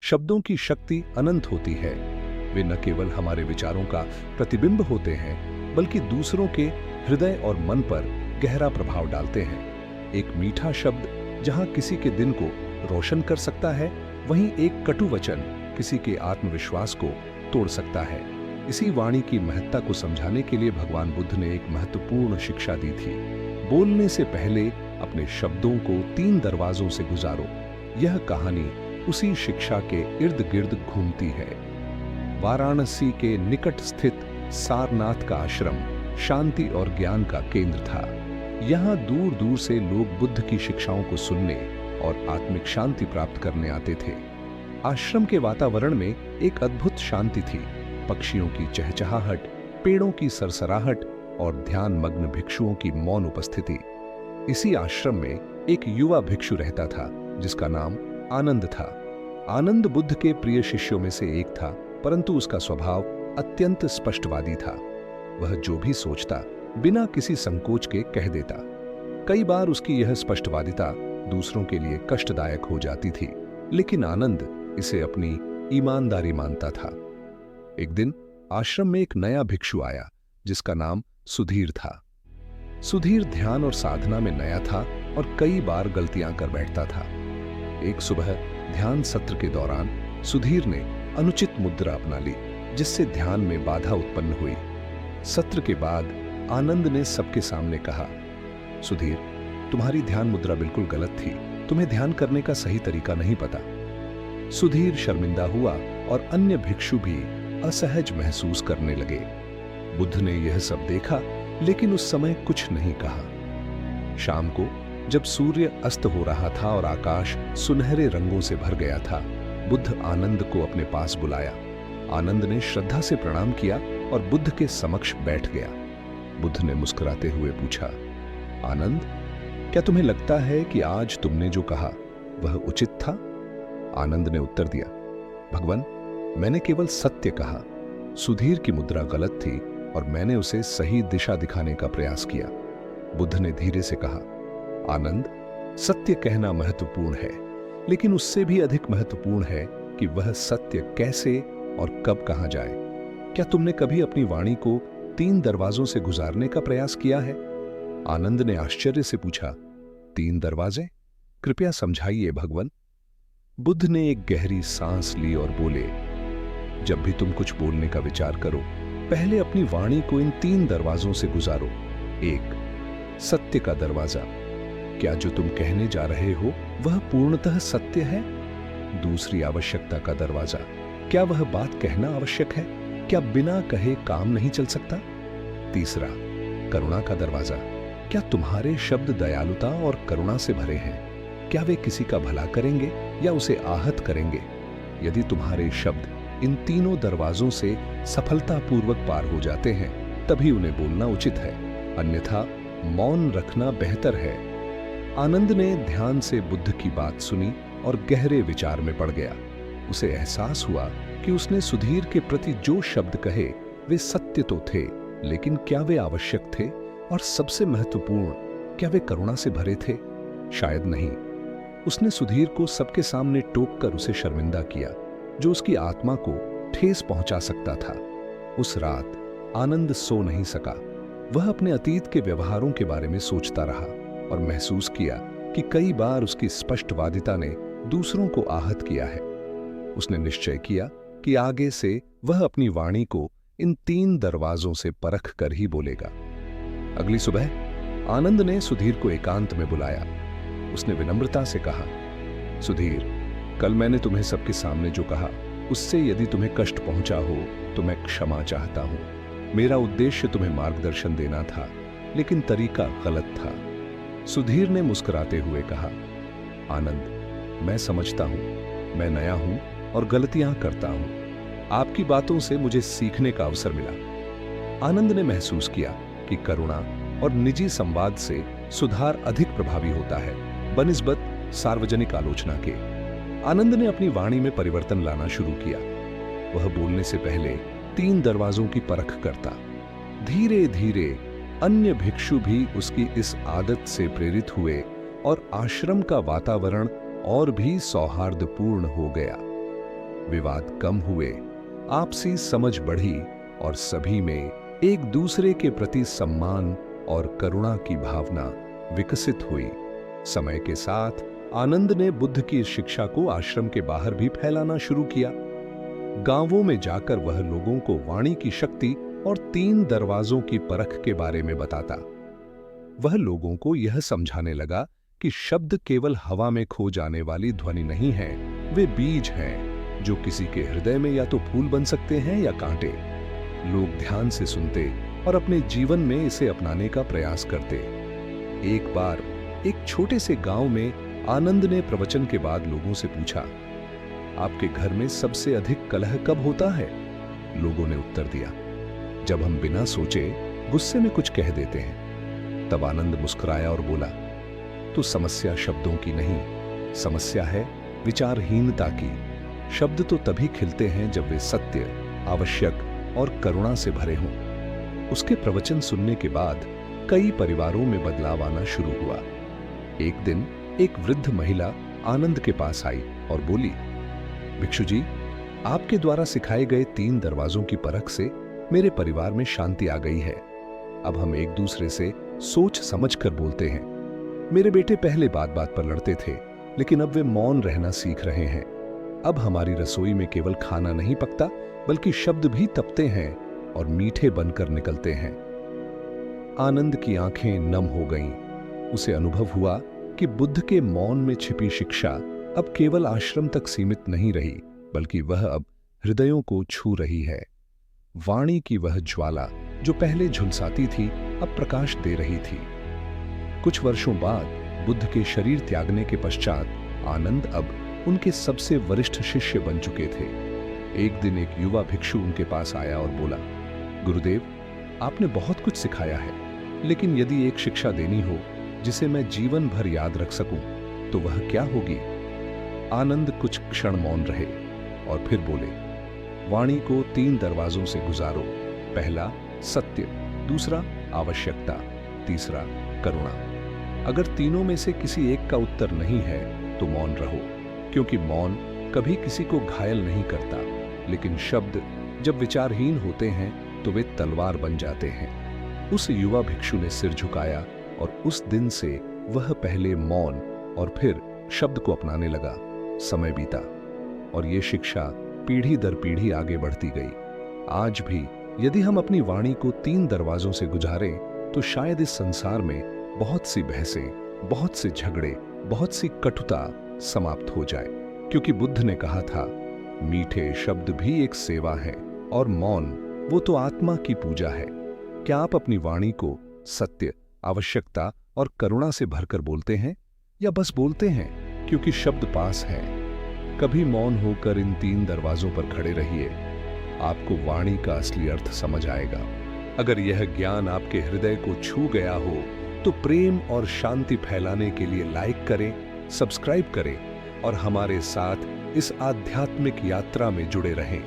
शब्दों की शक्ति अनंत होती है। वे न केवल हमारे विचारों का प्रतिबिंब होते हैं, बल्कि दूसरों के हृदय और मन पर गहरा प्रभाव डालते हैं। एक मीठा शब्द जहां किसी के दिन को रोशन कर सकता है, वहीं एक कटु वचन किसी के आत्मविश्वास को तोड़ सकता है। इसी वाणी की महत्ता को समझाने के लिए भगवान बुद्ध ने एक महत्वपूर्ण शिक्षा दी थी। बोलने से पहले अपने शब्दों को 3 दरवाजों से गुजारो। यह कहानी उसी शिक्षा के इर्द गिर्द घूमती है। वाराणसी के निकट स्थित सारनाथ का आश्रम शांति और ज्ञान का केंद्र था। यहाँ दूर दूर से लोग बुद्ध की शिक्षाओं को सुनने और आत्मिक शांति प्राप्त करने आते थे। आश्रम के वातावरण में एक अद्भुत शांति थी। पक्षियों की चहचहाहट, पेड़ों की सरसराहट और ध्यान मग्न भिक्षुओं की मौन उपस्थिति। इसी आश्रम में एक युवा भिक्षु रहता था जिसका नाम आनंद था। आनंद बुद्ध के प्रिय शिष्यों में से एक था, परंतु उसका स्वभाव अत्यंत स्पष्टवादी था। वह जो भी सोचता बिना किसी संकोच के कह देता। कई बार उसकी यह स्पष्टवादिता दूसरों के लिए कष्टदायक हो जाती थी, लेकिन आनंद इसे अपनी ईमानदारी मानता था। एक दिन आश्रम में एक नया भिक्षु आया जिसका नाम सुधीर था। सुधीर ध्यान और साधना में नया था और कई बार गलतियां कर बैठता था। एक सुबह ध्यान सत्र के दौरान सुधीर ने अनुचित मुद्रा अपना ली, जिससे ध्यान में बाधा उत्पन्न हुई। सत्र के बाद आनंद ने सबके सामने कहा, सुधीर, तुम्हारी ध्यान मुद्रा बिल्कुल गलत थी। तुम्हें ध्यान करने का सही तरीका नहीं पता। सुधीर शर्मिंदा हुआ और अन्य भिक्षु भी असहज महसूस करने लगे। बुद्ध ने यह सब देखा, लेकिन उस समय कुछ नहीं कहा। शाम को जब सूर्य अस्त हो रहा था और आकाश सुनहरे रंगों से भर गया था, बुद्ध आनंद को अपने पास बुलाया। आनंद ने श्रद्धा से प्रणाम किया और बुद्ध के समक्ष बैठ गया। बुद्ध ने मुस्कुराते हुए पूछा, आनंद, क्या तुम्हें लगता है कि आज तुमने जो कहा वह उचित था? आनंद ने उत्तर दिया, भगवान, मैंने केवल सत्य कहा। सुधीर की मुद्रा गलत थी और मैंने उसे सही दिशा दिखाने का प्रयास किया। बुद्ध ने धीरे से कहा, आनंद, सत्य कहना महत्वपूर्ण है, लेकिन उससे भी अधिक महत्वपूर्ण है कि वह सत्य कैसे और कब कहा जाए। क्या तुमने कभी अपनी वाणी को 3 दरवाजों से गुजारने का प्रयास किया है? आनंद ने आश्चर्य से पूछा, 3 दरवाजे? कृपया समझाइए भगवान। बुद्ध ने एक गहरी सांस ली और बोले, जब भी तुम कुछ बोलने का विचार करो, पहले अपनी वाणी को इन 3 दरवाजों से गुजारो। 1, सत्य का दरवाजा। क्या जो तुम कहने जा रहे हो वह पूर्णतः सत्य है? दूसरी, आवश्यकता का दरवाजा। क्या वह बात कहना आवश्यक है? क्या बिना कहे काम नहीं चल सकता? तीसरा, करुणा का दरवाजा। क्या तुम्हारे शब्द दयालुता और करुणा से भरे हैं? क्या वे किसी का भला करेंगे या उसे आहत करेंगे? यदि तुम्हारे शब्द इन तीनों दरवाजों से सफलतापूर्वक पार हो जाते हैं, तभी उन्हें बोलना उचित है, अन्यथा मौन रखना बेहतर है। आनंद ने ध्यान से बुद्ध की बात सुनी और गहरे विचार में पड़ गया। उसे एहसास हुआ कि उसने सुधीर के प्रति जो शब्द कहे वे सत्य तो थे, लेकिन क्या वे आवश्यक थे? और सबसे महत्वपूर्ण, क्या वे करुणा से भरे थे? शायद नहीं। उसने सुधीर को सबके सामने टोककर उसे शर्मिंदा किया, जो उसकी आत्मा को ठेस पहुंचा सकता था। उस रात आनंद सो नहीं सका। वह अपने अतीत के व्यवहारों के बारे में सोचता रहा और महसूस किया कि कई बार उसकी स्पष्टवादिता ने दूसरों को आहत किया है। उसने निश्चय किया कि आगे से वह अपनी वाणी को इन 3 दरवाजों से परख कर ही बोलेगा। अगली सुबह आनंद ने सुधीर को एकांत में बुलाया। उसने विनम्रता से कहा, सुधीर, कल मैंने तुम्हें सबके सामने जो कहा उससे यदि तुम्हें कष्ट पहुंचा हो तो मैं क्षमा चाहता हूं। मेरा उद्देश्य तुम्हें मार्गदर्शन देना था, लेकिन तरीका गलत था। सुधीर ने मुस्कुराते हुए कहा, आनंद, मैं समझता हूं, मैं नया हूं और गलतियां करता हूं। आपकी बातों से मुझे सीखने का अवसर मिला। आनंद ने महसूस किया कि करुणा और निजी संवाद से सुधार अधिक प्रभावी होता है बनिस्बत सार्वजनिक आलोचना के। आनंद ने अपनी वाणी में परिवर्तन लाना शुरू किया। वह बोलने से पहले 3 दरवाजों की परख करता। धीरे धीरे अन्य भिक्षु भी उसकी इस आदत से प्रेरित हुए और आश्रम का वातावरण और भी सौहार्दपूर्ण हो गया। विवाद कम हुए, आपसी समझ बढ़ी और सभी में एक दूसरे के प्रति सम्मान और करुणा की भावना विकसित हुई। समय के साथ आनंद ने बुद्ध की इस शिक्षा को आश्रम के बाहर भी फैलाना शुरू किया। गांवों में जाकर वह लोगों को वाणी की शक्ति और 3 दरवाजों की परख के बारे में बताता। वह लोगों को यह समझाने लगा कि शब्द केवल हवा में खो जाने वाली ध्वनि नहीं है, वे बीज हैं जो किसी के हृदय में या तो फूल बन सकते हैं या कांटे। लोग ध्यान से सुनते और अपने जीवन में इसे अपनाने का प्रयास करते। एक बार एक छोटे से गांव में आनंद ने प्रवचन के बाद लोगों से पूछा, आपके घर में सबसे अधिक कलह कब होता है? लोगों ने उत्तर दिया, जब हम बिना सोचे गुस्से में कुछ कह देते हैं। तब आनंद मुस्कुराया और बोला, तो समस्या शब्दों की नहीं, समस्या है विचारहीनता की। शब्द तो तभी खिलते हैं जब वे सत्य, आवश्यक और करुणा से भरे हों। उसके प्रवचन सुनने के बाद कई परिवारों में बदलाव आना शुरू हुआ। एक दिन एक वृद्ध महिला आनंद के पास आई और बोली, भिक्षु जी, आपके द्वारा सिखाए गए 3 दरवाजों की परख से मेरे परिवार में शांति आ गई है। अब हम एक दूसरे से सोच समझ कर बोलते हैं। मेरे बेटे पहले बात बात पर लड़ते थे, लेकिन अब वे मौन रहना सीख रहे हैं। अब हमारी रसोई में केवल खाना नहीं पकता, बल्कि शब्द भी तपते हैं और मीठे बनकर निकलते हैं। आनंद की आंखें नम हो गईं। उसे अनुभव हुआ कि बुद्ध के मौन में छिपी शिक्षा अब केवल आश्रम तक सीमित नहीं रही, बल्कि वह अब हृदयों को छू रही है। वाणी की वह ज्वाला जो पहले झुलसाती थी, अब प्रकाश दे रही थी। कुछ वर्षों बाद बुद्ध के शरीर त्यागने के पश्चात आनंद अब उनके सबसे वरिष्ठ शिष्य बन चुके थे। एक दिन एक युवा भिक्षु उनके पास आया और बोला, गुरुदेव, आपने बहुत कुछ सिखाया है, लेकिन यदि एक शिक्षा देनी हो जिसे मैं जीवन भर याद रख सकूं, तो वह क्या होगी? आनंद कुछ क्षण मौन रहे और फिर बोले, वाणी को 3 दरवाजों से गुजारो। पहला सत्य, दूसरा आवश्यकता, तीसरा करुणा। अगर तीनों में से किसी एक का उत्तर नहीं है तो मौन रहो, क्योंकि मौन कभी किसी को घायल नहीं करता, लेकिन शब्द जब विचारहीन होते हैं तो वे तलवार बन जाते हैं। उस युवा भिक्षु ने सिर झुकाया और उस दिन से वह पहले मौन और फिर शब्द को अपनाने लगा। समय बीता और ये शिक्षा पीढ़ी दर पीढ़ी आगे बढ़ती गई। आज भी यदि हम अपनी वाणी को 3 दरवाजों से गुजारें तो शायद इस संसार में बहुत सी बहसें, बहुत से झगड़े, बहुत सी कटुता समाप्त हो जाए, क्योंकि बुद्ध ने कहा था, मीठे शब्द भी एक सेवा है और मौन वो तो आत्मा की पूजा है। क्या आप अपनी वाणी को सत्य, आवश्यकता और करुणा से भरकर बोलते हैं, या बस बोलते हैं क्योंकि शब्द पास है? कभी मौन होकर इन 3 दरवाजों पर खड़े रहिए, आपको वाणी का असली अर्थ समझ आएगा। अगर यह ज्ञान आपके हृदय को छू गया हो तो प्रेम और शांति फैलाने के लिए लाइक करें, सब्सक्राइब करें और हमारे साथ इस आध्यात्मिक यात्रा में जुड़े रहें।